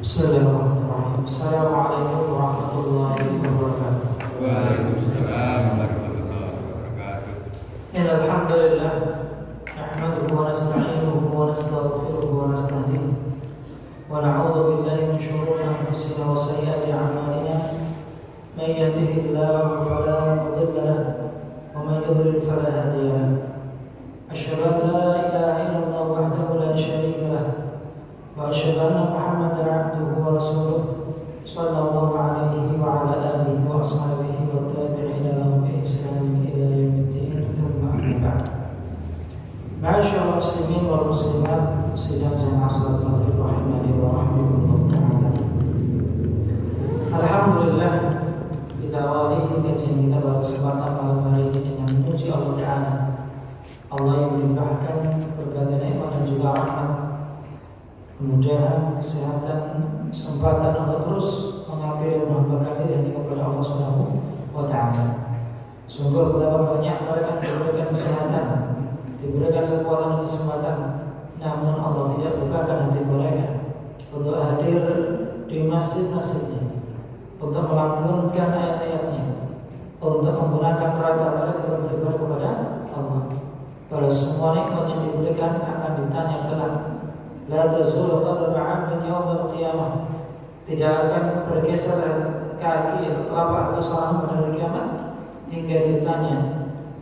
Bismillahirrahmanirrahim. Assalamualaikum warahmatullahi wabarakatuh. Waalaikumsalam warahmatullahi wabarakatuh. Innal hamdalillah nahmaduhu wa nasta'inuhu wa nastaghfiruhu wa nastahdihi wa na'udzu billahi min shururi anfusina wa sayyiati a'malina. May yahdihillahu fala mudilla lahu wa may yudlil fala hadiya lahu. Asyhadu an la ilaha illallah wahdahu la syarika lahu wa asyhadu anna Muhammadan 'abduhu wa rasuluh sallallahu alaihi wa ala alihi wa ashabihi wa tabi'ina lahum bi ihsan ila yaumiddin. Thumma amma ba'd. Ma'asyiral muslimin wal muslimat, sidang jamaah salat maghrib rahimani wa rahimakumullah ta'ala. Alhamdulillah, kita awali kajian kita pada kesempatan malam hari ini dengan memuji Allah Ta'ala, Allah yang melimpahkan berbagai nikmat dan juga rahmat, kemudahan, kesehatan, kesempatan untuk terus mengabdi dan menghambakan diri kepada Allah Subhanahu wa Ta'ala. Sungguh betapa banyak mereka diberikan kesehatan, diberikan kekuatan dan kesempatan, namun Allah tidak bukakan hati mereka untuk hadir di masjid-masjidnya, untuk melantunkan ayat-ayatnya, untuk menggunakan raga mereka untuk beribadah kepada Allah. Kalau semua nikmat yang diberikan akan ditanya kelak. La tazulu qadama 'abdin yaumil qiyamah. Tidak akan bergeser kaki telapak seorang pada hari kiamat hingga ditanya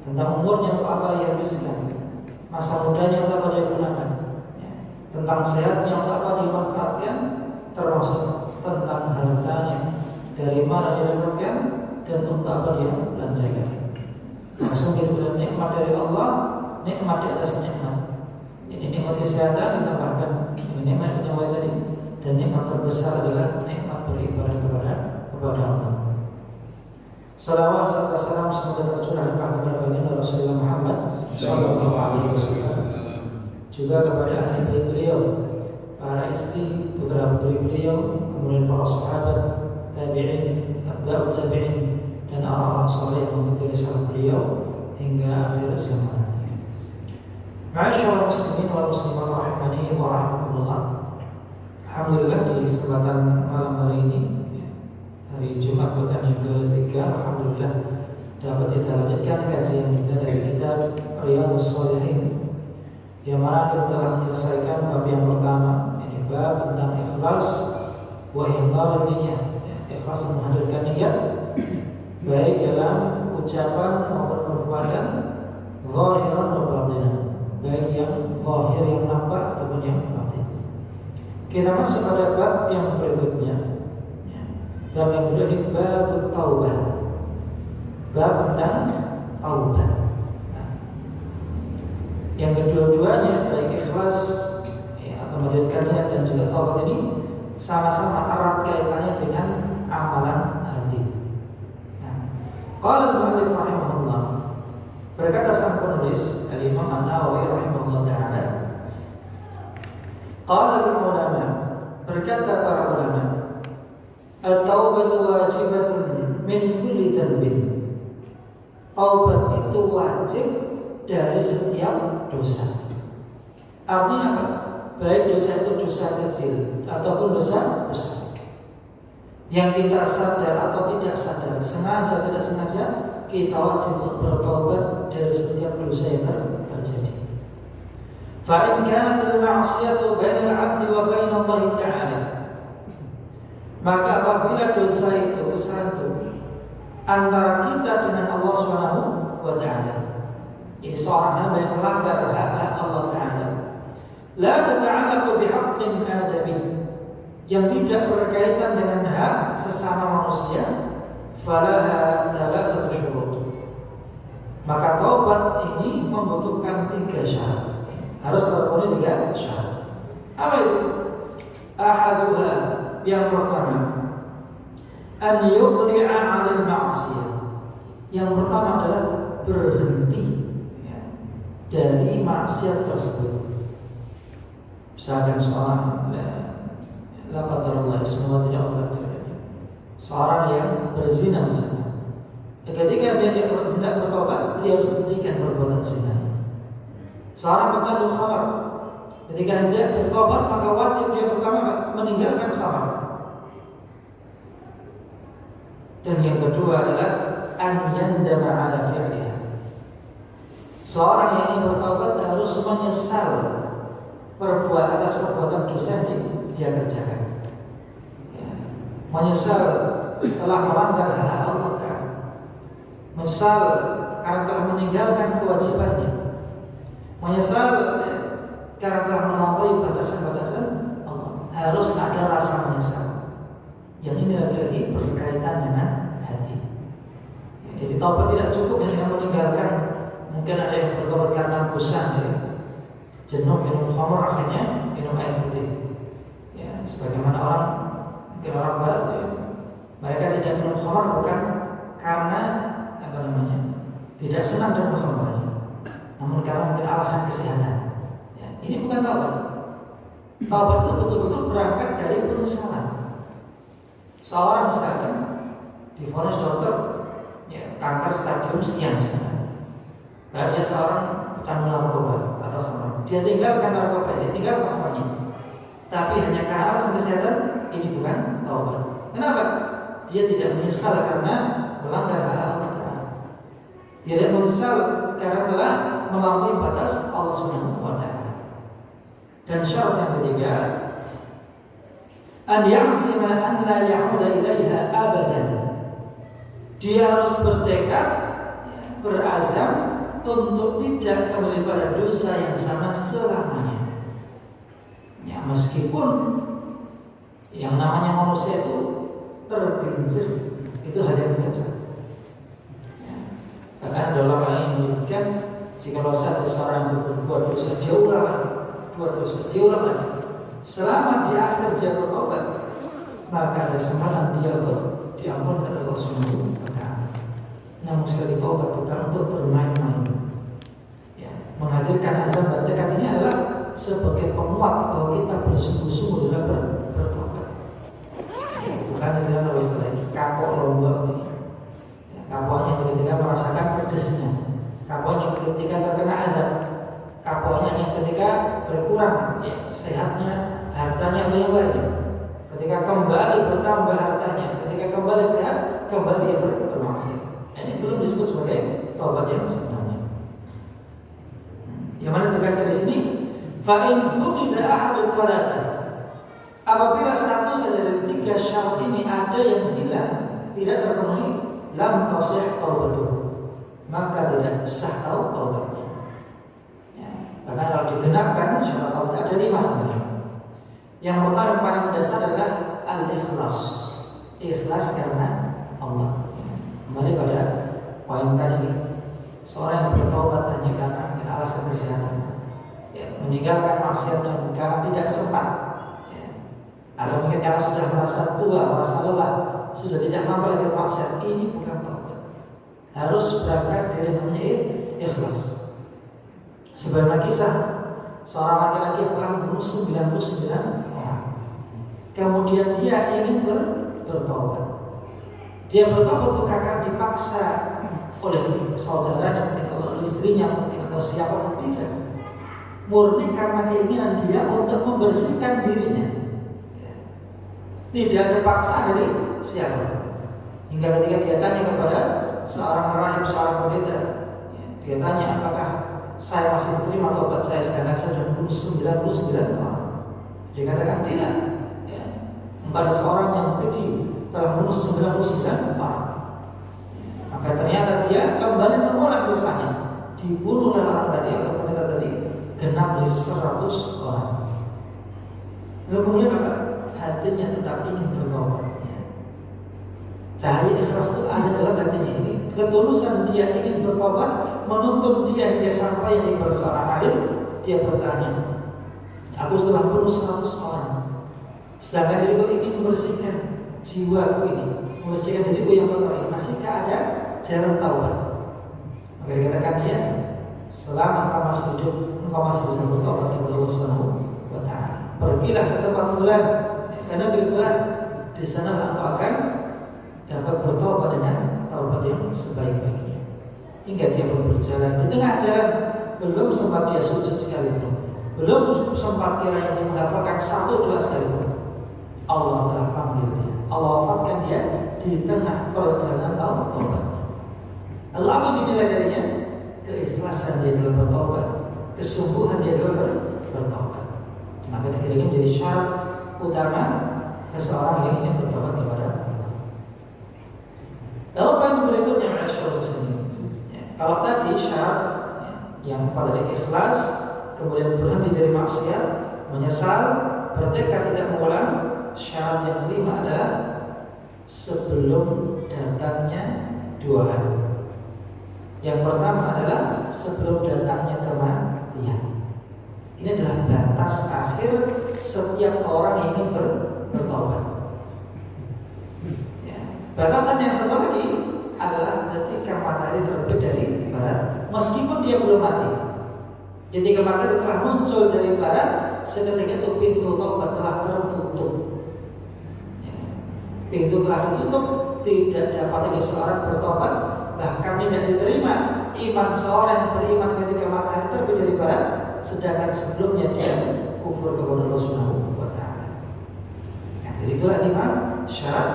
tentang umurnya untuk apa dia habiskan, masa mudanya untuk apa dia gunakan, tentang sehatnya untuk apa dia manfaatkan, termasuk tentang hartanya, dari mana dia dapatkan dan untuk apa dia belanjakan. Langsung kita nikmat dari Allah, nikmat di atas nikmat. Ini nikmat kesehatan ditambahkan ini nikmat nyawa tadi, dan nikmat terbesar adalah nikmat beribadah kepada Allah. Salawat serta salam semoga tercurah kepada baginda Rasulullah Muhammad sallallahu alaihi wasallam, juga kepada ahli beliau, para istri, putra putri beliau, kemudian para sahabat, tabi'in, atba'ut tabi'in, dan orang-orang saleh yang mengikuti risalah beliau hingga akhir zaman. Ma'asyiral muslimin wal muslimat rahimani wa rahimakumullah. Alhamdulillah, di kesempatan malam hari ini, hari Jumat pekan yang ketiga, alhamdulillah dapat kita lanjutkan kajian kita dari kitab Riyadhus Shalihin, yang mana kita telah menyelesaikan bab yang pertama, ini bab tentang ikhlas wa ihdar niyyah, ikhlas menghadirkan niat baik dalam ucapan maupun perbuatan, zahiran wa batinan, baik yang zahir yang nampak ataupun yang batin. Kita masuk pada bab yang berikutnya. Bab yang berikutnya bab taubah. Bab tentang taubat. Yang kedua-duanya baik ikhlas atau mendirikan niat dan juga taubat ini sama-sama erat kaitannya dengan amalan hati. Qala al-mu'allif rahimahullah, berkata sang penulis Al-Imam An-Nawawi rahimahullah ta'ala, qala al-ulama, berkata para ulama, at-taubatu wajibatun min kulli dhanbin. Taubat itu wajib dari setiap dosa. Artinya apa? Baik dosa itu dosa kecil ataupun dosa besar, yang kita sadar atau tidak sadar, sengaja tidak sengaja, kita wajib untuk bertobat dari setiap dosa yang terjadi. Fa in kanat al-ma'siyatu bainal 'abdi wa bain Allah Ta'ala, maka apabila dosa itu kesatu antara kita dengan Allah Subhanahu wa Ta'ala, ini seorang hamba yang melanggar hak Allah Ta'ala, la tata'allaqu bihaqqin adami, yang tidak berkaitan dengan hak sesama manusia, falaha thalathatu syurut, maka taubat ini membutuhkan 3 syarat. Harus terpenuhi 3 syarat. Apa itu? Ahaduha, yang pertama, an yuqli'a 'anil ma'siyah. Yang pertama adalah berhenti dari maksiat tersebut. Misalkan seorang la qadarullah, semoga tidak terjadi, seorang yang berzina misalnya, ketika dia tidak bertobat, dia harus hentikan perbuatan zina. Seorang pecandu khamar, Ketika hendak bertobat maka wajib dia pertama meninggalkan khamar. Dan yang kedua adalah an yandama ala fi'liha. Seorang yang ingin bertobat harus menyesal atas perbuatan dosa yang dia kerjakan. Ya. Menyesal telah melanggar hak Allah Ta'ala. Menyesal karena telah meninggalkan kewajibannya. Menyesal karena telah melampaui batasan-batasan Allah. Harus ada rasa menyesal. Yang ini lagi-lagi berkaitan dengan hati. Jadi taubat tidak cukup hanya meninggalkan. Mungkin ada yang bertobat karena bosan, ya. Jenuh minum khamr, akhirnya minum air putih. Ya, sebagaimana mungkin orang barat, ya. Mereka tidak minum khamr bukan karena tidak senang dengan khamrnya, namun karena mungkin alasan kesehatan. Ya, ini bukan taubat. Taubat itu betul-betul berangkat dari penyesalan. Seorang misalkan divonis dokter, ya, kanker stadium sekian misalnya. Nah, dia seorang pecandu narkoba atau khamr. Dia tinggalkan narkoba, dia tinggalkan khamrnya. Tapi hanya karena alasan kesehatan, ini bukan taubat. Kenapa? Dia tidak menyesal karena melanggar hak Allah Ta'ala. Dia tidak menyesal karena telah melampaui batas Allah Subhanahu wa Ta'ala. Dan syarat yang ketiga, an ya'zima an la ya'uda ilaiha abadan. Dia harus bertekad, berazam untuk tidak kembali pada dosa yang sama selamanya. Ya, meskipun yang namanya manusia itu tergelincir, itu hal yang biasa. Ya. Bahkan ada ulama yang menyebutkan jika saja seorang itu berbuat dosa, dia ulang lagi, selama di akhir dia bertobat, maka ada kesempatan dia diampunkan Allah Subhanahu wa Ta'ala. Namun sekali tobat bukan untuk bermain-main. Ya, menghadirkan azab dan tekad ini adalah sebagai penguat bahwa kita bersungguh-sungguh dalam bertobat. Ya, bukan dalam istilah kapok lomba ini. Ya, kapoknya ketika merasakan pedesnya, kapoknya ketika terkena azab, kapoknya ketika berkurang ya, sehatnya, hartanya atau yang lainnya. Ketika kembali bertambah hartanya, ketika kembali sehat, kembali bermaksiat. Ini belum disebut sebagai taubat yang sebenarnya. Yang mana tegaskan di sini, fa in fuqida ahadu thalatha. Apabila satu saja dari tiga syarat ini ada yang hilang, tidak terpenuhi, lam tasih taubatuh, maka tidak sah taubatnya. Ya, bahkan kalau digenapkan syarat taubat ada 5 sebenarnya. Yang pertama yang paling mendasar adalah al-ikhlas. Ikhlas karena Allah. Kembali pada poin tadi, seorang yang bertobat hanya karena alasan kesehatan, ya, meninggalkan maksiatnya karena tidak sempat, ya, atau mungkin karena sudah merasa tua, merasa lelah, sudah tidak mampu lagi maksiat, ini bukan taubat. Harus berangkat dari namanya ikhlas. Sebagaimana kisah seorang laki-laki yang telah membunuh 99 orang, kemudian dia ingin bertobat. Dia bertobat bukan karena dipaksa oleh saudaranya, mungkin oleh istrinya, mungkin atau siapa pun, tidak. Murni karena keinginan dia untuk membersihkan dirinya. Tidak ada paksa dari siapa. Hingga ketika dia tanya kepada seorang rahib, seorang pendeta, dia tanya, apakah saya masih terima tobat saya sedangkan saya sudah membunuh 99 orang? Dia katakan tidak. Ya. Pada seorang yang kecil telah membunuh 99 orang. Maka ternyata dia kembali mengulang dosanya. Dibunuh oleh orang tadi atau pendeta tadi genap dari 100 orang. Lalu kemudian apa? Hatinya tetap ingin bertobat. Ya. Cahaya ikhlas itu ada dalam hatinya ini. Ketulusan dia ingin bertobat menuntun dia hingga sampai di seorang alim. Dia bertanya, aku telah membunuh 100 orang, sedangkan diriku ingin membersihkan jiwaku ini, membersihkan diriku yang kotor ini, masihkah ada jalan taubat? Maka dikatakan dia, selama kau masih hidup, engkau masih bisa bertobat kepada Allah Subhanahu wa Ta'ala. Pergilah ke tempat fulan, ke negeri fulan, di sana engkau akan dapat bertobat dengan taubat yang sebaik-baiknya. Hingga dia berjalan di tengah jalan, belum sempat dia sujud sekalipun, belum sempat kiranya dia menghafalkan 1-2 sekalipun, Allah telah panggil dia, Allah wafatkan dia di tengah perjalanan taubat. Lalu apa dinilai darinya? Keikhlasan dia dalam bertobat, kesungguhan dia dalam bertobat. Maka ini menjadi syarat utama seseorang yang ingin bertobat kepada Allah. Lalu poin berikutnya, masyaallah muslimin. Kalau tadi syarat yang pada ikhlas, kemudian berhenti dari maksiat, menyesal, bertekad tidak mengulang. Syarat yang kelima adalah sebelum datangnya 2 hal. Yang pertama adalah sebelum datangnya kematian. Ini adalah batas akhir setiap orang yang ingin bertobat. Ya. Batasan yang satu lagi adalah ketika matahari terbit dari barat, meskipun dia belum mati. Ketika matahari telah muncul dari barat, seketika itu pintu taubat telah tertutup. Ya. Pintu telah ditutup, tidak dapat lagi seorang bertobat. Bahkan tidak diterima iman seorang yang beriman ketika matahari terbit dari barat, sedangkan sebelumnya dia kufur kepada Allah Subhanahu wa taala. Nah, jadi itulah 5 syarat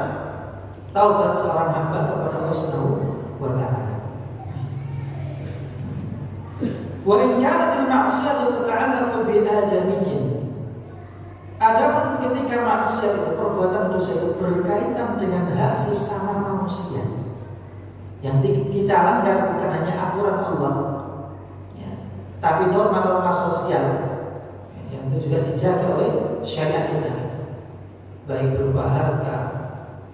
taubat seorang hamba kepada Allah Subhanahu wa taala. Wa in kanat al-ma'siyatu tata'allaqu bi adamiyyin. Adapun ketika maksiat itu, perbuatan dosa itu berkaitan dengan hak sesama manusia, yang kita langgar bukan hanya aturan Allah, ya, tapi norma-norma sosial yang itu juga dijaga oleh syariat kita, baik berupa harta,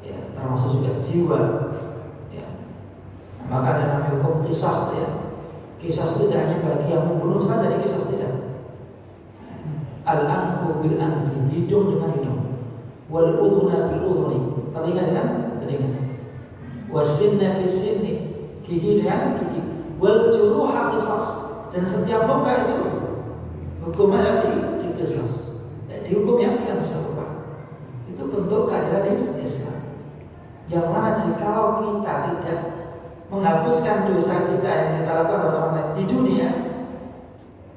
ya, termasuk juga jiwa. Ya. Nah, maka ada namanya hukum qisas, ya. Qisas itu tidak hanya bagi yang membunuh saja, qisas tidak. Al-anfu bil anfi, hidung dengan hidung, wal udhuna bil udhuni, telinga dengan telinga, wasinna bis sinni, gigi dengan gigi, wal juruha qisas, dan setiap luka itu hukumnya diqisas, dihukum yang serupa. Itu bentuk keadilan Islam. Yang mana jikalau kita tidak menghapuskan dosa kita yang kita lakukan pada orang lain di dunia,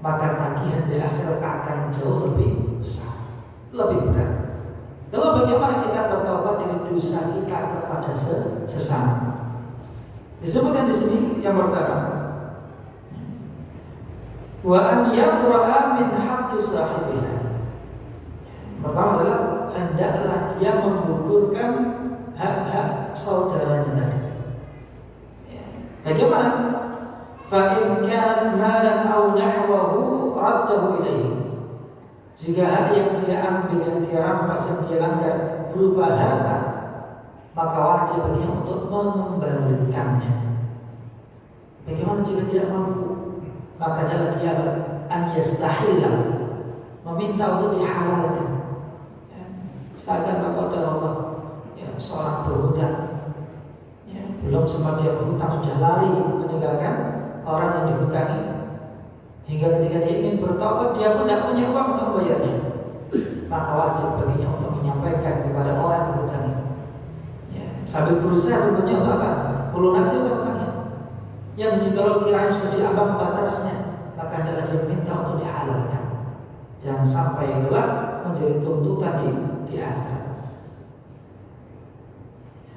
maka tagihan di akhirat akan jauh lebih besar, lebih berat. Lalu bagaimana kita bertobat dari dosa kita kepada sesama? Disebutkan di sini yang pertama, wa an yabra'a min haqqi sahibiha. Pertama adalah hendaklah dia menggugurkan hak-hak saudaranya tadi. Bagaimana? Fa in kanat malan aw nahwahu raddahu ilayhi. Jika hak yang dia ambil, yang dia rampas, yang dia langgar berupa harta, maka wajib baginya untuk mengembalikannya. Bagaimana jika tidak mampu? Maka adalah dia an yastahillah, meminta untuk dihalalkan. Misalkan kepada Allah, ya, seorang berhutang, ya, belum sempat dia berhutang sudah lari meninggalkan orang yang dihutangi, hingga ketika dia ingin bertobat dia pun tidak punya uang untuk membayarnya, maka wajib baginya untuk menyampaikan kepada orang yang berhutang, ya, sambil berusaha tentunya untuk apa? Melunasi hutangnya. Yang jika kiranya sudah diambang batasnya, maka adalah dia minta untuk dihalalkan. Jangan sampai kelak menjadi tuntutan di akhirat.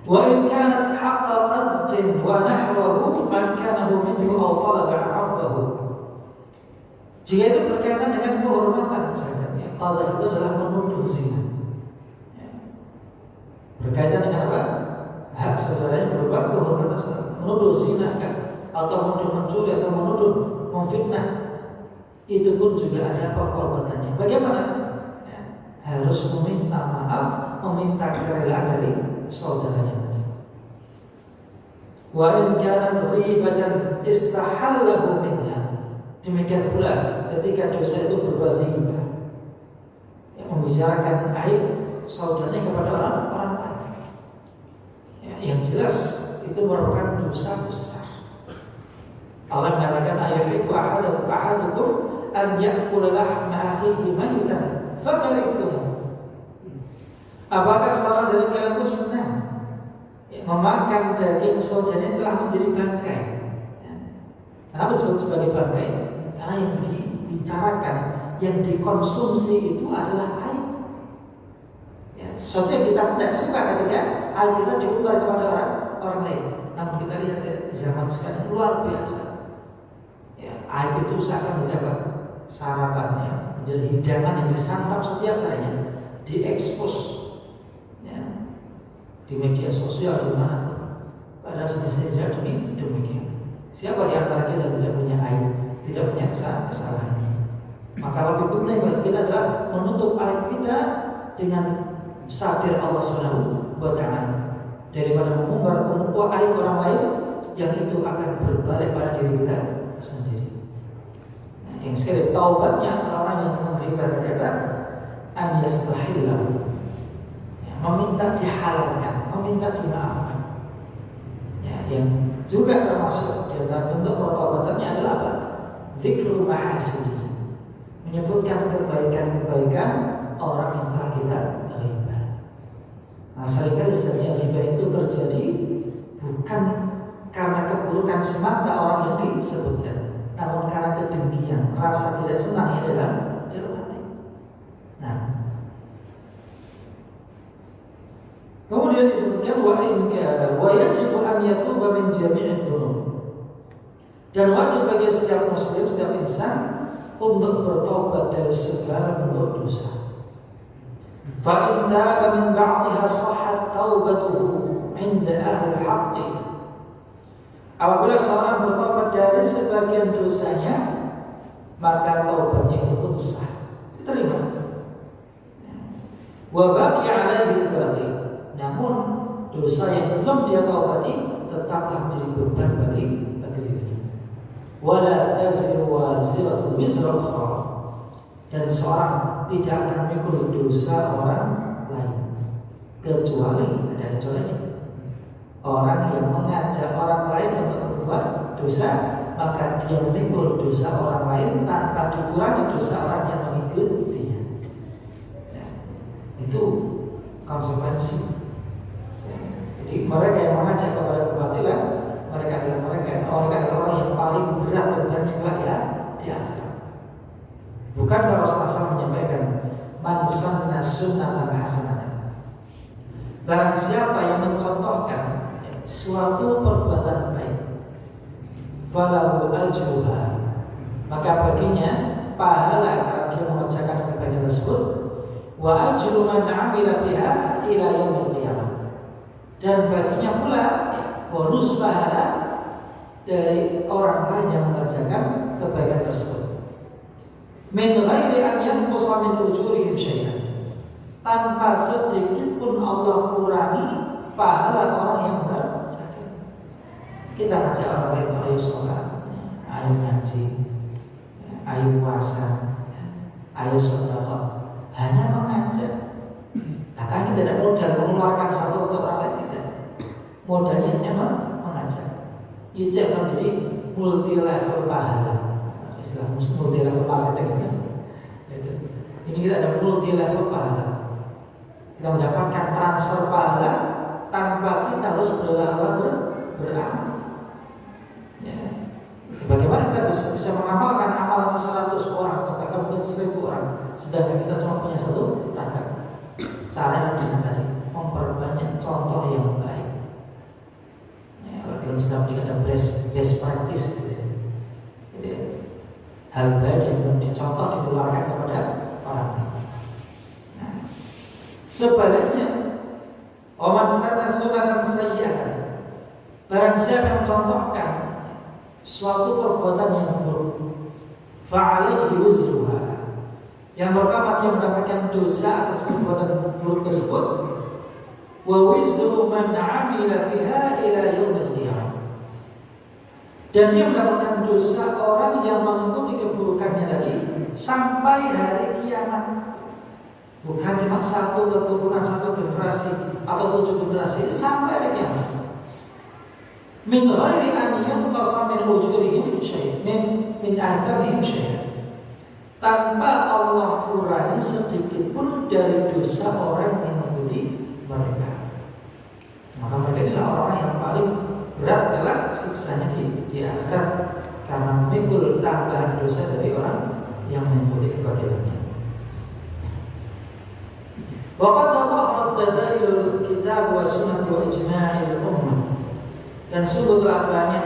Wa in kanat haqqa qadfin wa nahwahu man kanahu minhu aw talaba 'afwahu. Jika itu berkaitan dengan kehormatan, misalnya, ya, qadhaf itu adalah menuduh zina. Ya. Berkaitan dengan apa? Hak saudaranya berupa kehormatan, menuduh zina kan, atau menuduh mencuri atau menuduh memfitnah. Itu pun juga ada perbuatannya. Bagaimana? Ya, harus meminta maaf, meminta kerelaan dari saudaranya. Wa in kanat ghibatan istahallahu minha. Demikian pula ketika dosa itu berupa ghibah, ya, membicarakan aib saudaranya kepada orang lain. Ya, yang jelas itu merupakan dosa besar. Allah mengatakan ayuhibbu ahadukum an ya'kula lahma akhihi maytan fakarihtumu. Apakah seorang dari kalian itu senang, ya, memakan daging saudara yang telah menjadi bangkai? Ya. Kenapa disebut sebagai bangkai? Karena yang dibicarakan, yang dikonsumsi itu adalah aib. Ya, sesuatu yang kita tidak suka ketika aib kita diumbar kepada orang lain. Namun kita lihat di zaman sekarang luar biasa. Ya, aib itu seakan menjadi sarapannya, menjadi hidangan yang disantap setiap harinya, diekspos ya, di media sosial di mana. Padahal semestinya tidak demikian. Siapa di antara kita tidak punya aib, tidak punya kesalahan? Maka lebih penting bagi kita adalah menutup aib kita dengan satir Allah Subhanahu wa Ta'ala daripada mengumbar aib orang lain yang itu akan berbalik pada diri kita sendiri. Nah, yang sekali taubatnya seorang yang menghibah adalah an yastahillah, ya, meminta dihalalkan, meminta dimaafkan. Ya, yang juga termasuk di antara bentuk pertaubatannya adalah apa? Dzikrul mahasini, menyebutkan kebaikan-kebaikan orang yang telah kita ghibah. Nah, seringkali sebenarnya ghibah itu terjadi bukan karena keburukan semata orang yang disebutkan, namun karena kedengkian, rasa tidak senang yang dalam hati. Nah, kemudian disebutkan wa yajibu an yatuba min jami'i dzunub. Dan wajib bagi setiap muslim, setiap insan untuk bertobat dari segala bentuk dosa. Fa in taaba min ba'dihha sahhat taubatuhu 'inda ahli al-haqq. Apabila seorang bertobat dari sebagian dosanya, maka taubatnya itu pun sah, diterima. Wa baqiya 'alaihi al-baqi. Namun dosa yang belum dia taubati tetaplah menjadi beban bagi dirinya. Wala taziru waziratun wizra ukhra. Dan seorang tidak akan memikul dosa orang lain kecuali ada kecualinya. Orang yang mengajak orang lain untuk berbuat dosa, maka dia memikul dosa orang lain tanpa dikurangi dosa orang yang mengikutinya. Ya, itu konsekuensi. Jadi mereka yang mengajak kepada kebatilan, mereka adalah orang yang paling berat bebannya kelak di akhirat. Bukankah Rasulullah SAW menyampaikan man sanna sunnatan hasanatan, barang siapa yang mencontohkan suatu perbuatan baik, falahu ajruha, maka baginya pahala karena dia mengerjakan kebaikan tersebut, wa ajru man 'amila biha ila yaumil qiyamah, dan baginya pula bonus pahala dari orang lain yang mengerjakan kebaikan tersebut. Min ghairi an yanqusa min ujurihim syai'an, tanpa sedikit pun Allah kurangi pahala orang yang mengerjakan. Kita ngajak orang lain, ayo sholat, ayo ngaji, ayo puasa, ayo sedekah, hanya mengajak. Nah, kan kita tidak modal mengeluarkan satu untuk orang lain, tidak. Modalnya hanya mengajak. Itu akan jadi multi level pahala. Istilah multi level marketing itu. Ini kita ada multi level pahala. Kita mendapatkan transfer pahala tanpa kita harus beramal. Ya. Bagaimana kita bisa mengamalkan amalan 100 orang atau bahkan mungkin 1000 orang, sedangkan kita cuma punya satu rakaat? Caranya dengan tadi memperbanyak contoh yang baik. Ya, kalau dalam Islam ini ada best practice, gitu ya. Gitu ya. Hal baik yang belum dicontoh ditularkan kepada orang lain. Nah, sebaliknya, oman sana sunatan sayyi'atan, barang siapa yang mencontohkan suatu perbuatan yang buruk, fa'alaihi wizruha, yang pertama dia mendapatkan dosa atas perbuatan buruk tersebut, wa wizru man 'amila biha ila yaumil qiyamah, dan dia mendapatkan dosa orang yang mengikuti keburukannya tadi sampai hari kiamat. Bukan cuma satu keturunan, satu generasi atau 7 generasi, sampai hari kiamat. Min ghairi an yanqasa min ujurihim syai', min athamihim syai', tanpa Allah kurangi sedikit pun dari dosa orang yang mengikuti mereka. Maka mereka adalah orang yang paling berat kelak siksanya di akhirat, karena memikul tambahan dosa dari orang yang mengikuti kebatilannya. Waqad dhahara tadailul kitab wa sunnah wa ijma'il ummah. Dan sungguh telah banyak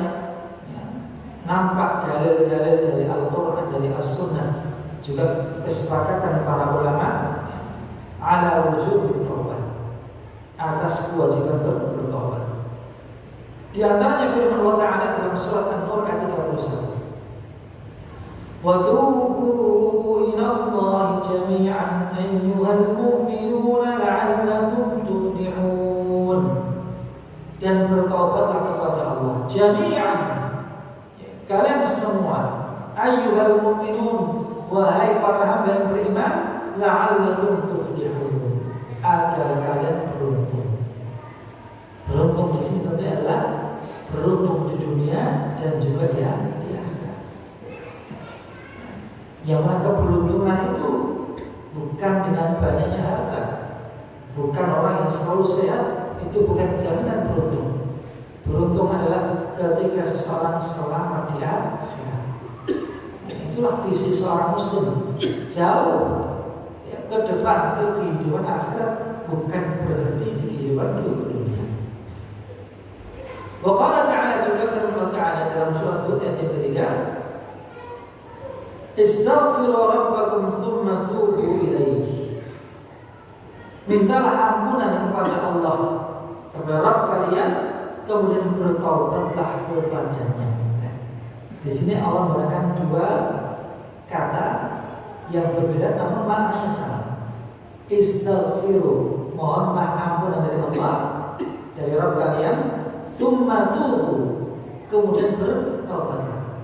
nampak dalil-dalil dari Al-Quran, dari As-Sunnah, juga kesepakatan para ulama ala wujub taubat, atas kewajiban bertobat. Di antaranya firman Allah Ta'ala dalam surat An-Nur ayat 31. Wa tubu ila Allah jami'an ayyuhal mu'minuna la'allakum tuflihun. Dan bertobatlah kepada Allah jami'an, kalian semua, ayyuhal mu'minun, wahai para hamba yang beriman, la'allakum tuflihun, agar kalian beruntung. Beruntung di sini tentu adalah beruntung di dunia dan juga di akhirat. Yang mana keberuntungan itu bukan dengan banyaknya harta, bukan orang yang selalu sehat, itu bukan jaminan beruntung. Beruntung adalah ketika seseorang selamat di akhirat. Itulah visi seorang muslim, jauh ke depan ke kehidupan akhirat, bukan berhenti di kehidupan dunia. Wa qala ta'ala, juga firman Allah Ta'ala dalam surat Hud ayat yang ketiga, Istaghfiru rabbakum thumma tubu ilaihi. Mintalah ampunan kepada Allah, kepada Rabb kalian, kemudian bertaubatlah kepadanya. Di sini Allah menggunakan dua kata yang berbeda namun maknanya sama. Istaghfiru, mohon ampunan dari Allah, dari Rabb kalian, thumma tubu, kemudian bertaubatlah.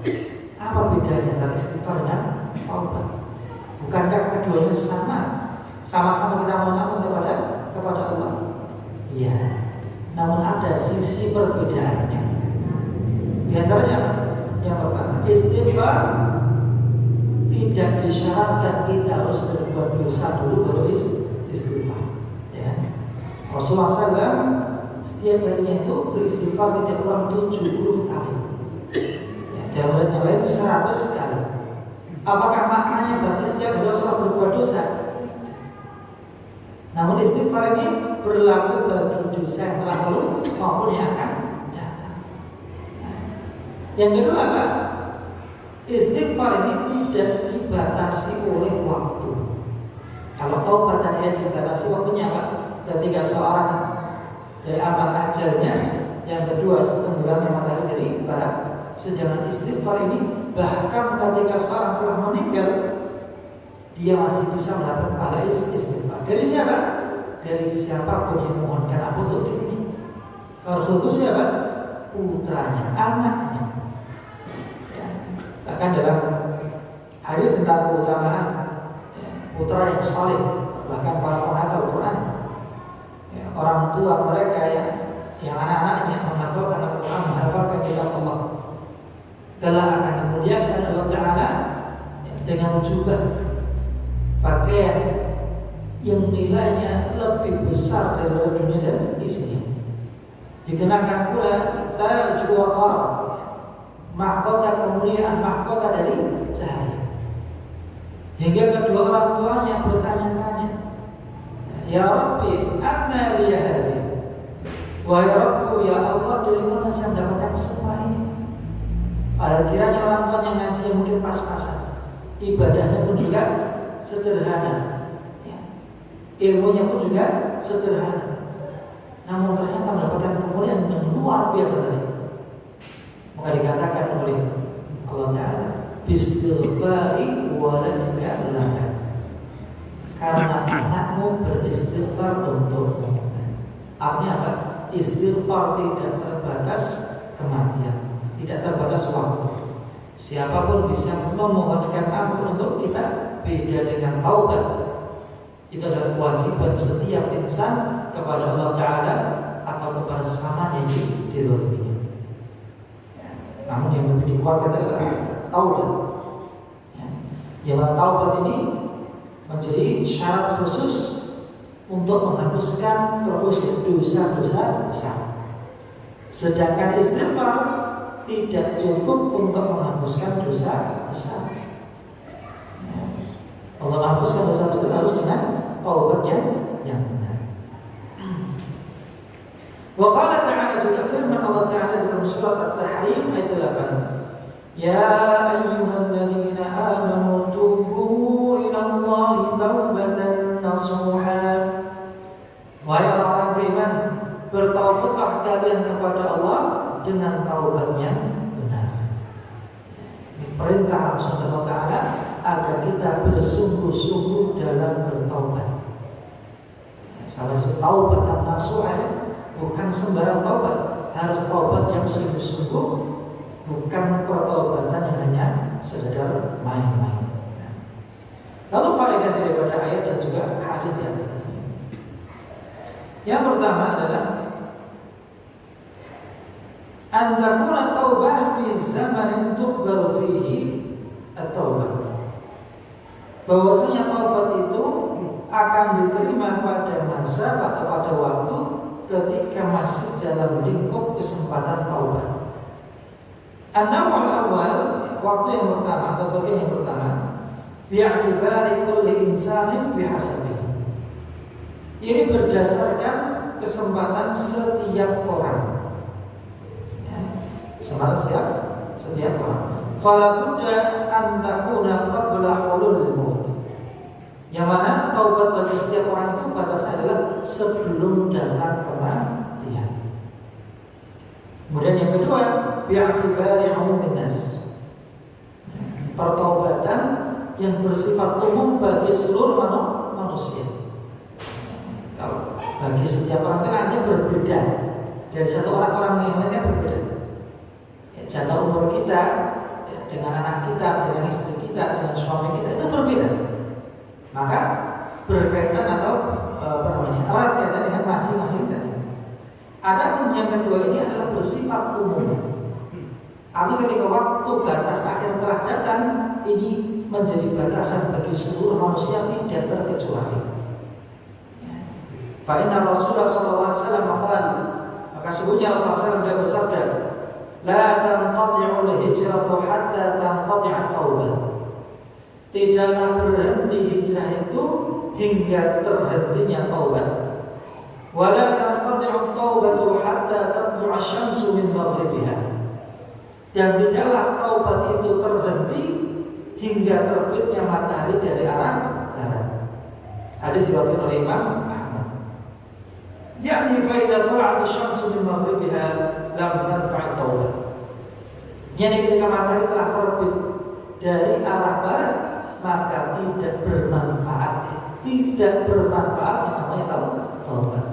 Apa bedanya antara istighfar dengan taubat? Bukankah keduanya sama? Sama-sama kita mohon ampun kepada Allah? Iya. Namun ada sisi perbedaannya. Di antaranya yang pertama, istighfar tidak disyaratkan kita harus berbuat dosa dulu baru istighfar. Ya. Rasulullah SAW setiap harinya itu beristighfar tidak kurang 70 kali. Dalam ayat yang lain 100 kali. Apakah maknanya berarti setiap hari Rasulullah berbuat dosa? Namun istighfar ini berlaku bagi dosa yang telah lalu maupun yang akan datang. Yang kedua apa? Istighfar ini tidak dibatasi oleh waktu. Kalau taubat tadi dibatasi waktunya apa? Ketika seorang dari amal ajalnya, yang kedua tenggelamnya matahari dari barat. Sedangkan istighfar ini bahkan ketika seorang telah meninggal, dia masih bisa mendapatkan pahala istighfar. Dari siapa? Dari siapapun yang mohonkan ampun untuk dirinya. Kalau khusus siapa? Putranya, anaknya. Ya. Bahkan dalam hadis tentang keutamaan putra yang saleh, bahkan para penghafal Quran, orang tua mereka yang anak-anaknya menghafalkan Al-Quran, menghafalkan kitab Allah, kelak akan dimuliakan Allah Ta'ala dengan jubah pakaian yang nilainya lebih besar daripada dunia dan isinya. Dikenakan pula kita juwaqar, mahkota kemuliaan, mahkota dari cahaya. Hingga kedua orang tuanya bertanya-tanya, Ya Rabbi, anna liya hadhihi? Wahai Rabbku, ya Allah, dari mana saya mendapatkan semua ini? Padahal kiranya orang tua yang ngaji yang mungkin pas-pasan, ibadahnya pun juga sederhana, ya. Ilmunya pun juga sederhana, namun ternyata mendapatkan kemuliaan yang luar biasa tadi. Maka dikatakan oleh Allah Ta'ala, Bistilfari waladika laka, karena anakmu beristighfar untukmu. Artinya apa? Istighfar tidak terbatas kematian, tidak terbatas waktu. Siapapun bisa memohonkan ampun untuk kita. Beda dengan taubat, itu adalah kewajiban setiap insan kepada Allah Ta'ala atau kepada sama yang dizaliminya. Namun yang lebih dikuatkan adalah taubat. Yang taubat ini menjadi syarat khusus untuk menghapuskan terhapusnya dosa-dosa besar. Sedangkan istighfar tidak cukup untuk menghapuskan dosa besar. Allah menghapuskan dosa tersebut harus dengan taubat yang benar. Wa qala ta'ala, juga firman Allah Ta'ala dalam surat At-Tahrim ayat 8. Ya ayyuhalladzina amanu tubu ila Allahi taubatan nasuha. Wahai orang beriman, bertaubatlah kalian kepada Allah dengan taubat yang benar. Ini perintah Allah Subhanahu wa taala agar kita bersungguh-sungguh dalam bertaubat. Salah satu taubat nasuha bukan sembarang taubat, harus taubat yang sungguh-sungguh, bukan pertaubatan yang hanya sekedar main-main. Lalu faedah daripada ayat dan juga hadis yang tadi. Yang pertama adalah an takuna taubah fi zamanin tuqbalu fihi at-taubah. Bahwasanya taubat itu akan diterima pada masa atau pada waktu ketika masih dalam lingkup kesempatan taubat. An-naw'ul awal, waktu yang pertama atau bagian yang pertama, bi'atibari kulli insanin bihasabihi. Ini berdasarkan kesempatan setiap orang. Ya, setiap orang. Fala budda an takuna qabla hulul maut. Yang mana taubat bagi setiap orang itu batasnya adalah sebelum datang kematian. Kemudian yang kedua, bi'atibari umumin nas. Pertaubatan yang bersifat umum bagi seluruh manusia. Kalau bagi setiap orang kan berbeda. Dari satu orang yang lainnya berbeda. Jatah umur kita dengan anak kita, dengan istri kita, dengan suami kita itu berbeda. Maka berkaitan atau erat kaitan dengan masing-masing tadi. Adapun yang kedua ini adalah bersifat umum. Artinya ketika waktu batas akhir telah datang, ini menjadi batasan bagi seluruh manusia tidak terkecuali. Fa inna Rasulullah sallallahu alaihi wasallam qala, maka sesungguhnya Rasulullah SAW bersabda, la tanqati'u al-hijratu hatta tanqati'a at-taubah. Tidaklah berhenti hijrah itu hingga terhentinya taubat. Wala tanqati'u at-taubatu hatta tatlu'a asy-syamsu min maghribiha. Dan tidaklah taubat itu terhenti hingga terbitnya matahari dari arah barat. Hadis diriwayatkan oleh Imam Ahmad. Yani fa idza tala'at asy-syamsu min maghribiha lam tanfa' taubah. Yani ketika matahari telah terbit dari arah barat, maka tidak bermanfaat yang namanya taubat.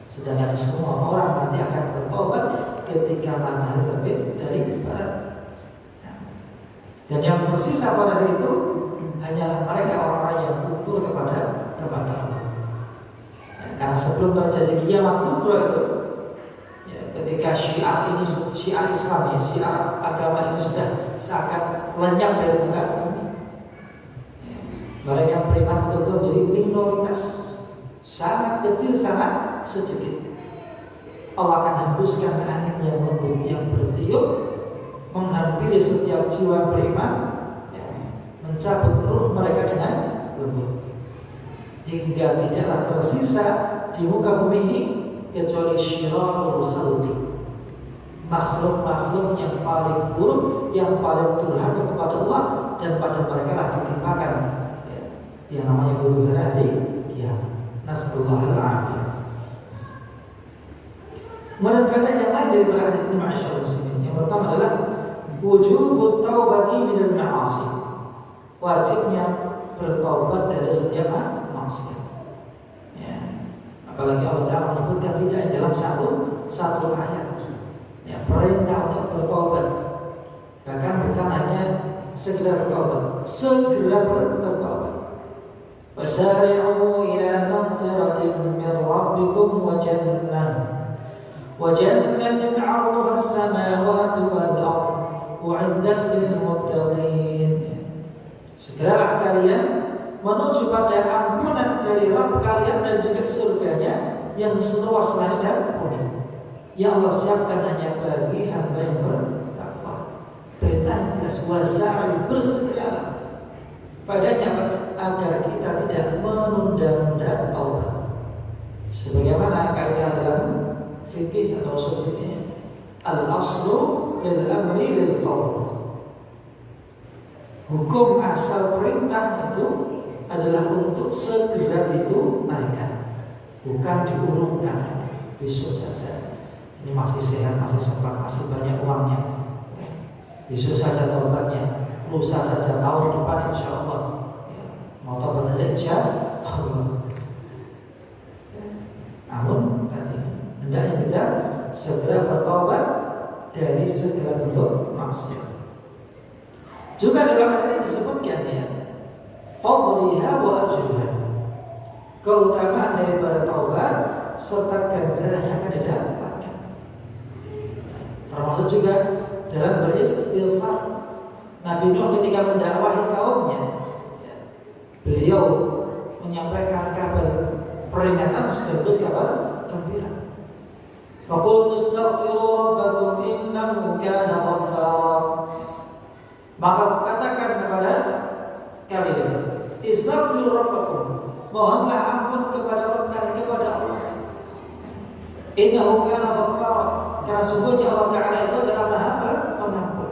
Sedangkan semua orang nanti akan bertobat ketika matahari terbit dari barat. Dan yang tersisa pada hari itu hanyalah mereka orang-orang yang kufur kepada Allah. Karena sebelum terjadi kiamat kubra itu, ketika syiar Islam, syiar agama ini sudah seakan lenyap dari muka bumi, mereka yang beriman betul-betul jadi minoritas, sangat kecil, sangat sedikit. Allah akan hembuskan angin yang lembut yang bertiup, menghampiri setiap jiwa beriman, mencabut ruh mereka dengan lembut, hingga tidaklah tersisa di muka bumi ini kecuali syirarul khalqi, makhluk-makhluk yang paling buruk, yang paling durhaka kepada Allah, dan pada mereka lah ditimpakan yang namanya huru hara hari kiamat. Nasallallahu alaihi. Kemudian faedah yang lain dari hadis ini, ma'asyarul muslimin, yang pertama adalah wujubut taubati minal ma'asi, wajibnya bertaubat dari setiap maksiat. Apalagi Allah Ta'ala menyebutkan tidak dalam satu ayat, perintah untuk bertaubat. Bahkan bukan hanya segera bertaubat, segera bertaubat. Wasari'u ila maghfiratin min rabbikum wa jannatin 'arduha as-samawati wal ardh u'iddat lil muttaqin. Segeralah kalian menuju pada ampunan dari Rabb kalian dan juga surganya yang seluas langit dan bumi, yang Allah siapkan hanya bagi hamba yang bertakwa. Perintah yang jelas, wasa'u, bersegeralah. Faedahnya agar kita tidak menunda-nunda taubat. Sebagaimana kaidah dalam fikih atau usul fikih, al-aslu lil amri lil fawr. Hukum asal perintah itu adalah untuk segera ditunaikan, bukan diurungkan besok saja. Ini masih sehat, masih sempat, masih banyak uangnya. Besok saja taubatnya, lusa saja tahun depan insya Allah. Mau taubat saja insya Allah. Namun hendaknya kita segera bertobat dari segala bentuk maksiat. Juga dalam ayat ini disebutkan ya, fadliha wa ajruha, keutamaan daripada taubat serta ganjaran yang akan didapatkan. Termasuk juga dalam beristighfar. Nabi Nuh ketika mendakwahi kaumnya, beliau menyampaikan kabar peringatan sekaligus kabar gembira. Faqultu astaghfiru rabbakum innahu kana ghaffara. Maka katakan kepada kalian, istaghfiru rabbakum, mohonlah ampun kepada Rabb kalian, kepada Allah. Innahu kana ghaffara, karena sungguhnya Allah Ta'ala itu adalah Maha Pengampun.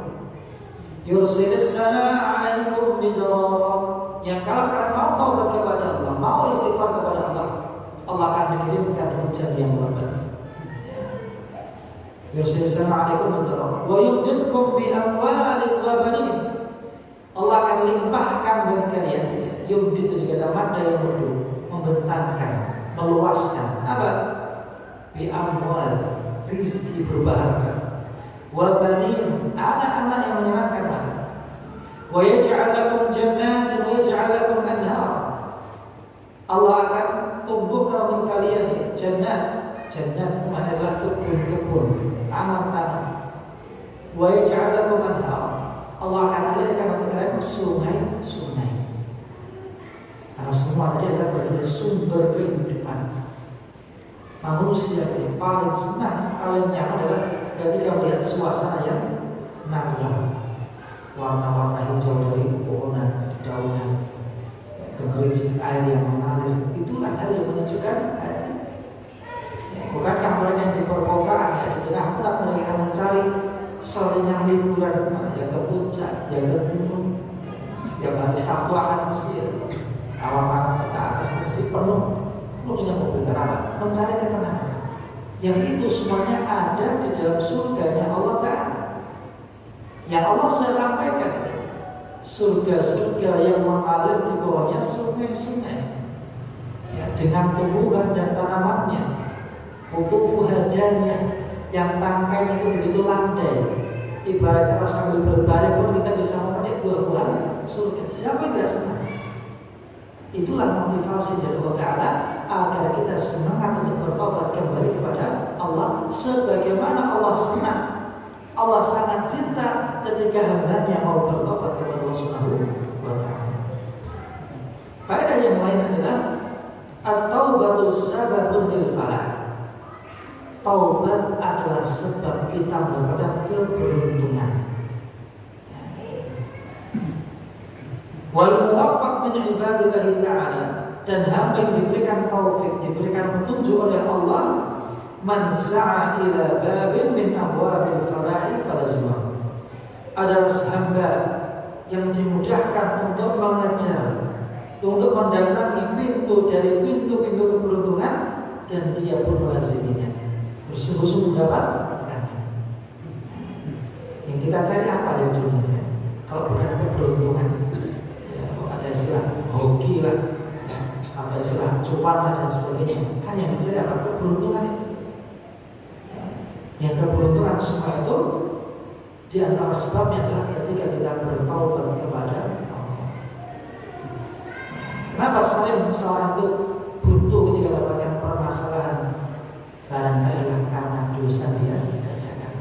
Yursilis sana 'alaikum midrara, yang kalau kalian mau taubat kepada Allah, mau istighfar kepada Allah, Allah akan mengirimkan hujan yang lebat. Yursilis sana 'alaikum midrara wa yumdidkum bi amwalin wa banin. Allah akan limpahkan bagi kalian. Yumdid itu kata mada yang berdua, membentangkan, meluaskan. Apa? Bi amwal, rizki berbahagia. Wa banin, anak-anak yang menyenangkan hati. Wa yaj'al lakum jannatin wa yaj'al lakum anhar. Allah akan tumbuhkan untuk kalian jannat. Jannat itu adalah kebun-kebun, tanah-tanah. Wa yaj'al lakum anhar. Allah akan alirkan untuk kalian sungai-sungai. Karena semua tadi adalah berarti sumber kehidupan. Manusia yang paling senang, paling nyaman adalah ketika melihat suasana yang nanggung, warna-warna hijau dari pohonan, daunan, gemericik air yang mengalir. Itulah hal yang menyejukkan hati. Bukankah mereka yang di perkotaan, di tengah pelat mereka mencari selingan liburan, yang ke puncak, yang ke gunung. Setiap hari Sabtu akan mesti kawasan ke atas mesti penuh dengan mobil. Kenapa? Mencari ketenangan. Yang itu semuanya ada di dalam surganya Allah Ta'ala. Yang Allah sudah sampaikan, surga-surga yang mengalir di bawahnya sungai-sungai, ya, dengan tumbuhan dan tanamannya, kutufuha daniyah, yang tangkainya itu begitu landai. Ibaratnya kalau sambil berbaring pun kita bisa memetik buah-buahan surga. Siapa yang tidak senang? Itulah motivasi dari Allah Ta'ala agar kita semangat untuk bertobat kembali kepada Allah, sebagaimana Allah senang, Allah sangat cinta ketika hambanya mau bertobat kepada Allah Subhanahu wa Ta'ala. Faedah yang lain adalah at-taubatu sababun lil falah. Taubat adalah sebab kita mendapatkan keberuntungan. Wal muwaffaq min ibadillahi ta'ala, dan hamba yang diberikan taufik, diberikan petunjuk oleh Allah, man sa'a ila babin min abwabil falahi falazimah, adalah hamba yang dimudahkan untuk mengejar, untuk mendatangi pintu dari pintu-pintu keberuntungan, dan dia pun melaziminya, bersungguh-sungguh dapatkannya. Yang kita cari apa di dunia? Kalau bukan keberuntungan, ya, ada istilah hoki lah, ada istilah cuan dan sebagainya. Kan yang dicari apa? Keberuntungan itu. Yang keberuntungan semua itu di antara sebabnya adalah ketika kita bertaubat kepada Allah. Kenapa sering seorang itu butuh ketika mendapatkan permasalahan? Barangkali karena dosa dia kerjakan.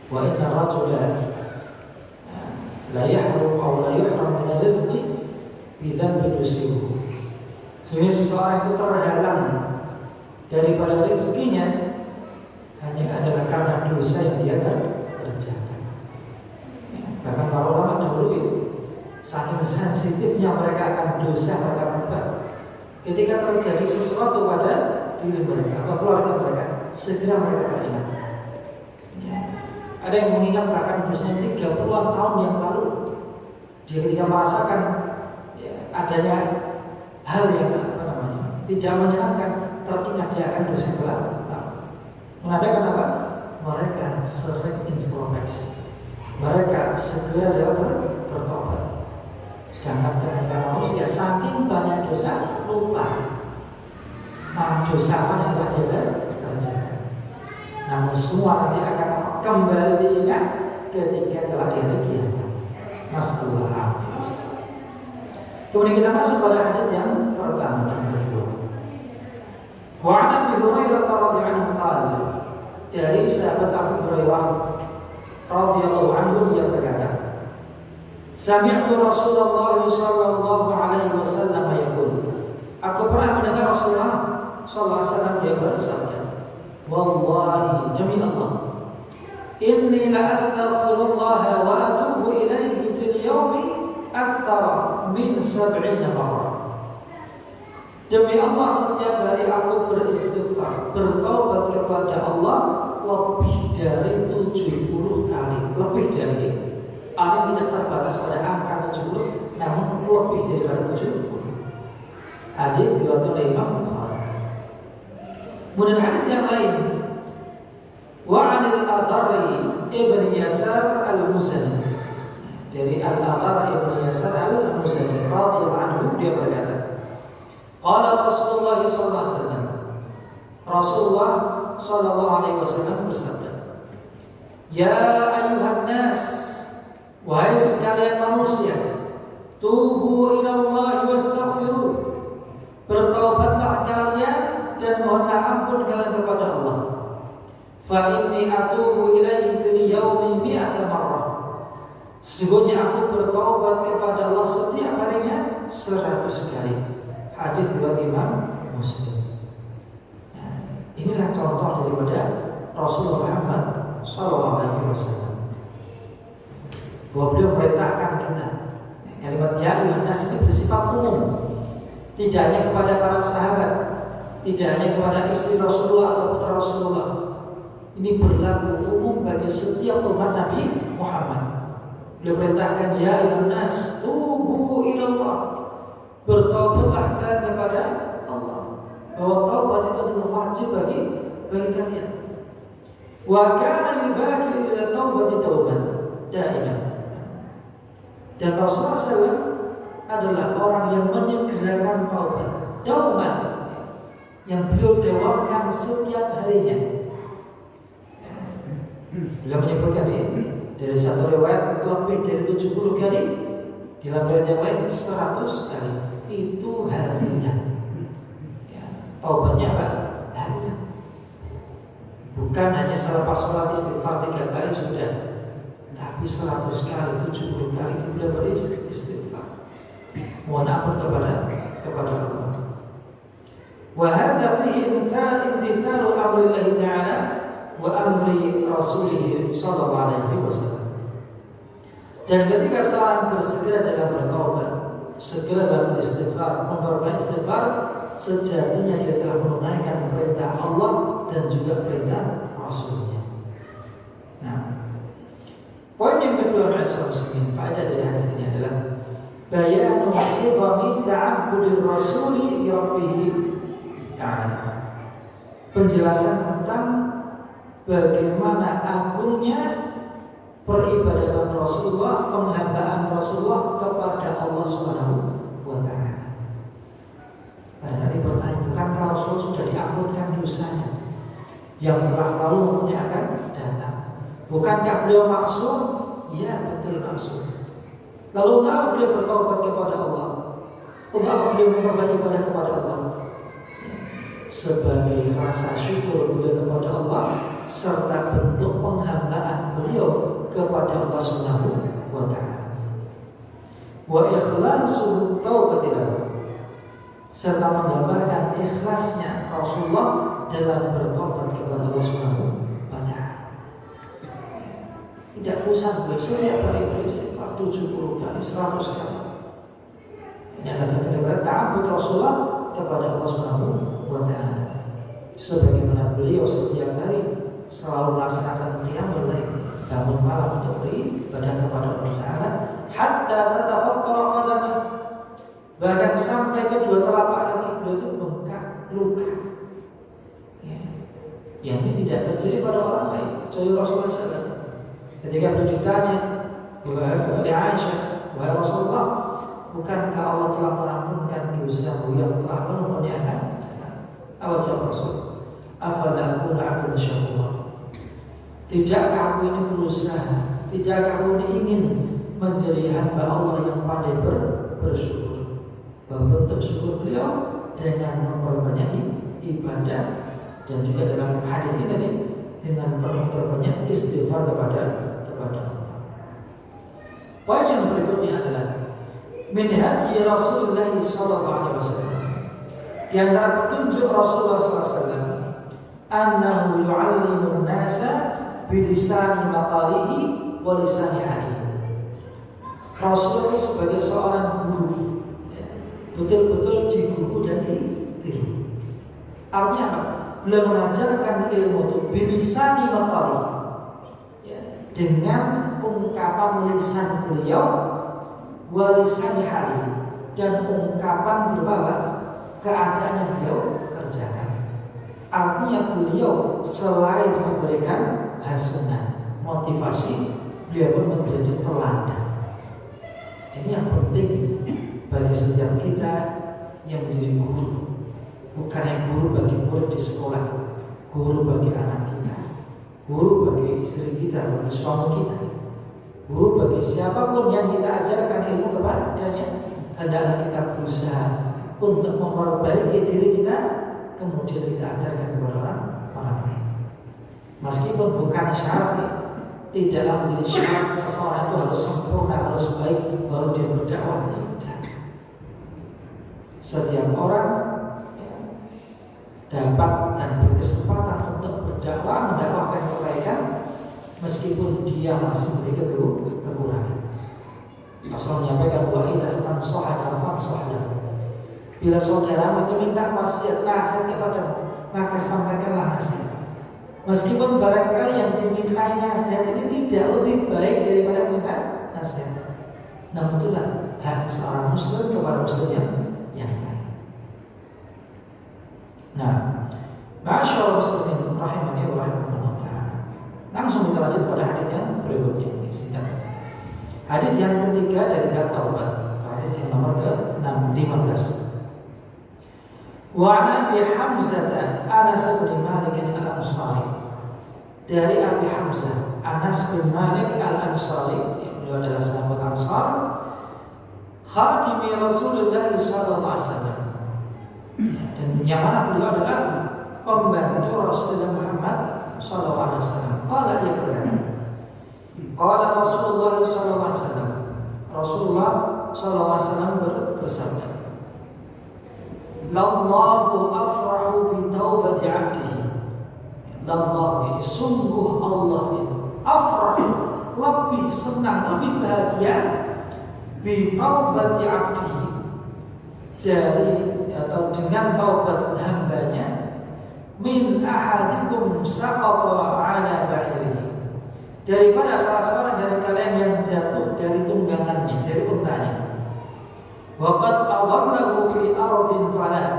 Wa inna rajula la yahrum aw la yuhram min rizqi bi dhanbi yusibuhu. Sehingga seseorang itu terhalang daripada rezekinya hanya adalah karena dosa yang dia kerjakan. Bahkan para ulama dahulu itu saking sensitifnya mereka akan dosa mereka berbuat. Ketika terjadi sesuatu pada diri mereka atau keluarga mereka, segera mereka teringat. Ya. Ada yang mengingat bahkan dosanya 30-an tahun yang lalu. Dia ketika merasakan ya, adanya hal yang tidak menyenangkan, teringat dia akan dosa yang lalu. Menandakan apa? Mereka sering introspeksi. Mereka segera bertobat. Sedangkan ketika manusia saking banyak dosa lupa dosa apa yang telah dia kerjakan. Namun semua nanti akan kembali diingat ketika telah dia kiamat. Nasallahu. Kemudian kita masuk pada hadis yang pertama dan kedua. Wa 'an Abi Hurairah radhiyallahu anhu qala, dari sahabat Abu Hurairah radhiyallahu anhu dia berkata, sami'tu Rasulullah sallallahu alaihi wasallam yaqul, aku pernah mendengar Rasulullah sallallahu alaihi wasallam dia bersabda, wallahi demi Allah, inni la astaghfirullah wa atubu ilaihi fil yawmi akthar min 70 marrah. Demi Allah, setiap hari aku beristighfar, bertaubat kepada Allah lebih dari 70 kali. Lebih dari itu. Ada tidak terbatas pada angka 70, namun lebih daripada 70. Hadis riwayat Imam Bukhari. Kemudian hadis yang lain, wa 'anil Adharri ibn Yasar al-Muzani, dari Al-Adhar ibn Yasar al-Muzani radhiyallahu anhu dia berkata, qala Rasulullah sallallahu alaihi wasallam, Rasulullah sallallahu alaihi wasallam bersabda, ya ayyuhan nas, wahai sekalian manusia, tubu ilallahi wastaghfiru, bertaubatlah kalian dan mohon ampun kalian kepada Allah. Fa inni atubu ilaihi fil yaumi mi'ata marrah, sesungguhnya aku bertaubat kepada Allah setiap harinya 100 kali. Hadis riwayat Imam Muslim. Nah, inilah contoh daripada Rasulullah Muhammad SAW. Bahwa beliau perintahkan kita. Kalimat ya ayyuhan nas ini bersifat umum. Tidak hanya kepada para sahabat, tidak hanya kepada istri Rasulullah atau putra Rasulullah. Ini berlaku umum bagi setiap umat Nabi Muhammad. Beliau perintahkan ya ayyuhan nas tubu ilallah, bertaubatlah kalian kepada Allah. Bahwa taubat itu adalah wajib bagi kalian. Wa kana yubaki ila taubati tauban daiman. Dan Rasulullah SAW adalah orang yang menyegerakan taubat dauman, yang beliau dawamkan setiap harinya. Beliau menyebutkan ini dari satu riwayat lebih dari 70 kali, di dalam riwayat yang lain 100 kali. Itu harinya. Taubatnya apa? Harinya. Bukan hanya selepas sholat istighfar 3 kali sudah, tapi 100 kali, 70 kali itu beliau beristighfar. Mohon ampun kepada Allah. Wa hadza fihi imtithalu amrillah ta'ala wa amri rasulih sallallahu alaihi wasallam. Dan ketika seorang bersegera dalam bertaubat, segera dalam istighfar, memperbanyak istighfar, sejatinya dia telah menunaikan perintah Allah dan juga perintah Rasulnya. Nah, poin yang kedua, Ma'asyiral muslimin, faedah dari hadis ini adalah bayanu idhami ta'abbudir rasuli li rabbih ta'ala. Penjelasan tentang bagaimana agungnya peribadatan Rasulullah, penghambaan Rasulullah kepada Allah Subhanahu wa ta'ala. Pada hari bertanya, bukankah Rasul sudah diampunkan dosanya yang telah lalu maupun yang akan datang? Bukankah beliau maksum? Ya, betul maksum. Lalu tahu beliau bertaubat kepada Allah, untuk beliau memperbanyak ibadah kepada Allah sebagai rasa syukur beliau kepada Allah, serta bentuk penghambaan beliau kepada Allah Subhanahu wa ta'ala. Wa ikhlasu taubatilah, serta menggambarkan ikhlasnya Rasulullah dalam bertobat kepada Allah Subhanahu wa ta'ala. Tidak usah beliau setiap hari beristighfar 70 kali, 100 kali. Ini adalah bagian daripada ta'abbud Rasulullah kepada Allah Subhanahu wa taala. Sebagaimana beliau setiap hari selalu melaksanakan qiyamul lail, bangun malam untuk beribadah kepada Allah Taala, hatta tatafakkara qadamah, bahkan sampai kedua telapak kaki beliau itu bengkak luka. Ya. Yang ini tidak terjadi pada orang lain kecuali Rasulullah SAW. Ketika beliau ditanya oleh Aisyah, wahai Rasulullah, bukankah Allah telah mengampunkan dosa-mu yang telah penuh ni'mat? Apa jawab Rasul? Afala akuna 'abdan syakur. Tidakkah aku ini berusaha, tidakkah aku ini ingin menjadi hamba Allah yang pandai bersyukur. Bentuk syukur beliau dengan memperbanyak ibadah dan juga dalam hadis ini tadi dengan memperbanyak istighfar kepada Allah. Poin yang berikutnya adalah min hadi Rasulullah sallallahu alaihi wasallam. Di antara petunjuk Rasulullah SAW, annahu yu'allimun nasa bilisani maqalihi wa lisani halihi. Rasulullah sebagai seorang guru, betul-betul diguru dan ditiru. Artinya apa? Beliau mengajarkan ilmu itu bilisani maqalihi, dengan ungkapan lisan beliau, wa lisani halihi, dan ungkapan berupa keadaan yang beliau kerjakan. Artinya beliau selain memberikan hasunah, motivasi, beliau pun menjadi teladan. Ini yang penting bagi setiap kita yang menjadi guru. Bukan yang guru bagi murid di sekolah, guru bagi anak kita, guru bagi istri kita, bagi suami kita, guru bagi siapapun yang kita ajarkan ilmu kepadanya. Hendaklah kita berusaha untuk memperbaiki diri kita, kemudian kita ajarkan kepada orang lain. Meskipun bukan syarat, tidaklah menjadi syarat seseorang itu harus sempurna, harus baik baru dia berdakwah. Tidak. Setiap orang dapat dan berkesempatan untuk berdakwah, mendakwahkan kebaikan, meskipun dia masih memiliki kekurangan. Rasulullah menyampaikan bahwa idza tansaha fansaha. Bila saudara itu minta nasihat kepadamu, maka sampaikanlah nasihat. Meskipun barangkali yang dimintai nasihat ini tidak lebih baik daripada minta nasihat, namun itulah hak seorang muslim kepada muslim yang lain. Nah, masyaallah muslimin rahimani wa rahimakumullah. Langsung kita lanjut pada hadis yang berikutnya ini singkat. Hadis yang ketiga dari bab taubat, hadis yang nomor ke-15. Wa Abi Hamzah Anas bin Malik al-Ansari. Dari Abi Hamzah Anas bin Malik al-Ansari, beliau adalah sahabat Ansar, khadimi Rasulullah sallallahu alaihi wasallam. Dan yang mana beliau adalah pembantu Rasulullah Muhammad sallallahu alaihi wasallam. Qala dia berkata, qala Rasulullah sallallahu alaihi wasallam. Rasulullah sallallahu alaihi wasallam bersabda, Lallahu afrahu bi taubati 'abdihi. Lallahu, sungguh Allah afrahu, lebih senang, lebih bahagia bi taubati 'abdihi, dari atau dengan taubat hambanya, min ahadikum saqata 'ala ba'irihi, daripada salah seorang dari kalian yang jatuh dari tunggangannya, dari untanya. Waqad adallahu fi ardin falat,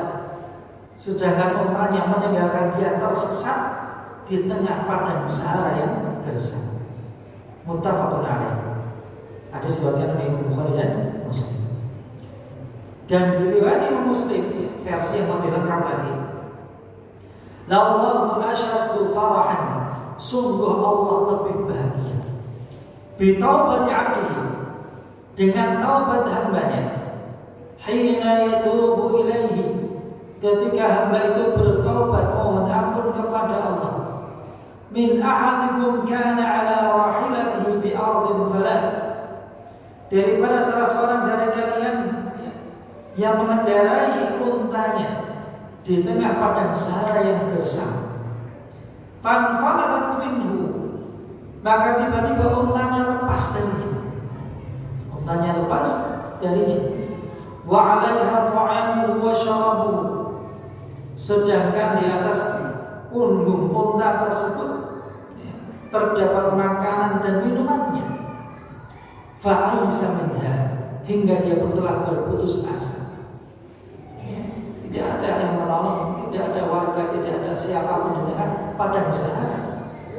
sedangkan untanya meninggalkan dia tersesat di tengah padang sahara yang gersang. Muttafaqun alaih. Hadis riwayat Imam Bukhari dan Muslim. Dan riwayat Imam Muslim versi yang lebih lengkap lagi. Lallahu asyaddu farahan, sungguh Allah lebih bahagia bi taubati 'abdihi, dengan taubat hambanya, hina yatubu ilaihi, ketika hamba itu bertaubat mohon ampun kepada Allah, min ahadikum kana ala rahilatihi bi ardin falat, daripada salah seorang dari kalian yang mengendarai untanya di tengah padang sahara yang gersang. Fanfalatat minhu, maka tiba-tiba untanya lepas darinya. Untanya lepas darinya. wa 'alaiha ta'amuhu wa syarabuhu, sedangkan di atas punggung unta tersebut terdapat makanan dan minumannya. Fa'isa minha, hingga dia pun telah berputus asa. Tidak ada yang menolong, tidak ada warga, tidak ada siapapun yang dekat pada sahara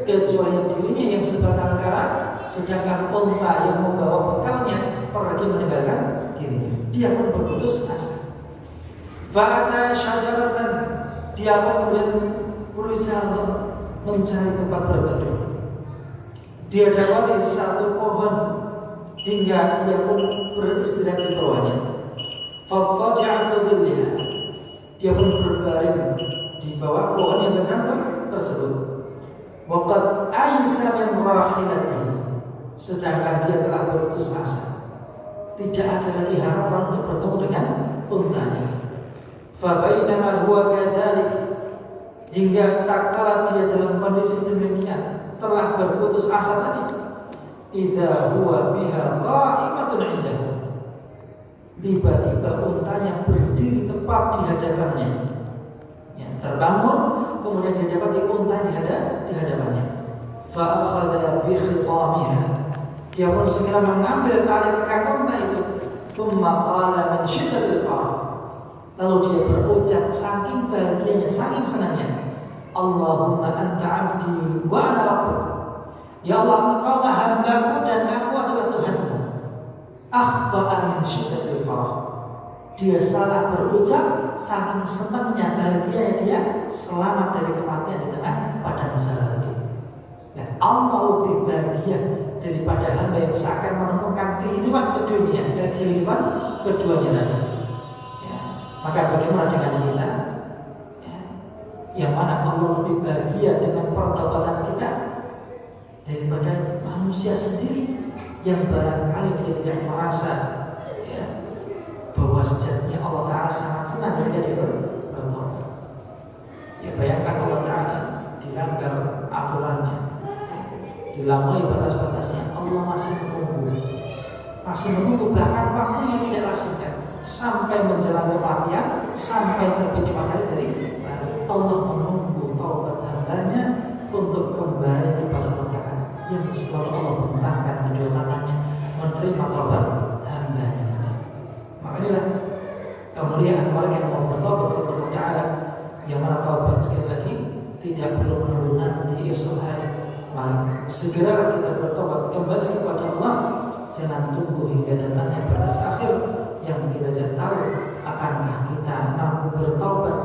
kecuali dirinya yang sebatang kara, sedangkan unta yang membawa bekalnya pergi meninggalkan dirinya. Dia pun berputus asa. Fa'ata syajaratan, dia pun berusaha untuk mencari tempat berteduh. Dia dapati satu pohon hingga dia pun beristirahat di bawahnya. Fadhaja'a fi dhilliha, dia pun berbaring di bawah pohon yang terjangkau tersebut. Waqad aisa min rahilatihi, sedangkan dia telah berputus asa, tidak ada lagi harapan untuk bertemu dengan untanya. Fa bainama huwa kadzalik, hingga tak kala dia dalam kondisi demikian telah berputus asa tadi, idza huwa biha qa'imatun 'indahu, tiba-tiba untanya berdiri tepat di hadapannya. Ya, terbangun, kemudian dia dapati unta di hadapannya. Fa akhadha bi khitamiha, dia pun segera mengambil tali kekang unta itu. Tsumma qala min syiddatil farah, lalu dia berucap saking bahagianya, saking senangnya, Allahumma anta 'abdi wa ana rabbuk, ya Allah, engkau hambaku dan aku adalah Tuhanmu. Akhta'a min syiddatil farah, dia salah berucap saking senangnya, bahagianya dia selamat dari kematian di tengah padang sahara itu. Dan Allah lebih bahagia daripada hamba yang seakan menemukan kehidupan keduanya dan kehidupan keduanya tadi. Ya, maka bagaimana dengan kita? Ya, yang mana Allah lebih bahagia dengan pertobatan kita daripada manusia sendiri yang barangkali dia tidak merasa bahwa sejatinya Allah Ta'ala sangat senang jika dia bertobat. Ya, bayangkan Allah Ta'ala dilanggar aturannya, dilampaui batas-batasnya, Allah masih menunggu bahkan waktu yang tidak singkat sampai menjelang kematian, sampai terbit matahari dari barat. Allah menunggu taubat hambanya untuk kembali kepada Allah Ta'ala yang selalu Allah bentangkan kedua tangannya menerima taubat hambanya. Makanya kemuliaan orang yang mau bertobat kepada Allah Ta'ala, yang mana taubat sekali lagi tidak perlu menunggu nanti esok hari. Maka segera kita bertobat kembali kepada Allah, jangan tunggu hingga datangnya batas akhir yang kita tidak tahu akankah kita mampu bertobat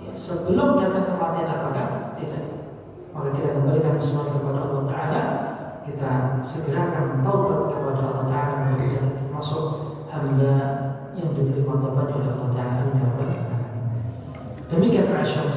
ya, sebelum datang kematian ataukah tidak. Maka kita kembalikan semua kepada Allah Ta'ala, kita segerakan taubat kepada Allah Ta'ala, kita masuk hamba yang diterima taubatnya oleh Allah Ta'ala. Demikian Aisyah